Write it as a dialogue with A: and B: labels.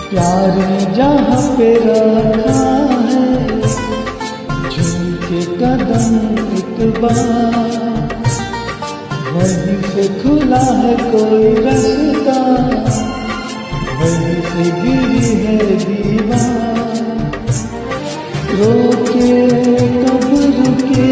A: प्यार जहाँ पे रखा है, झूम के कदम एक बार, वहीं से खुला है कोई रास्ता, वहीं से गिरी है दीवार। रोके कब रुके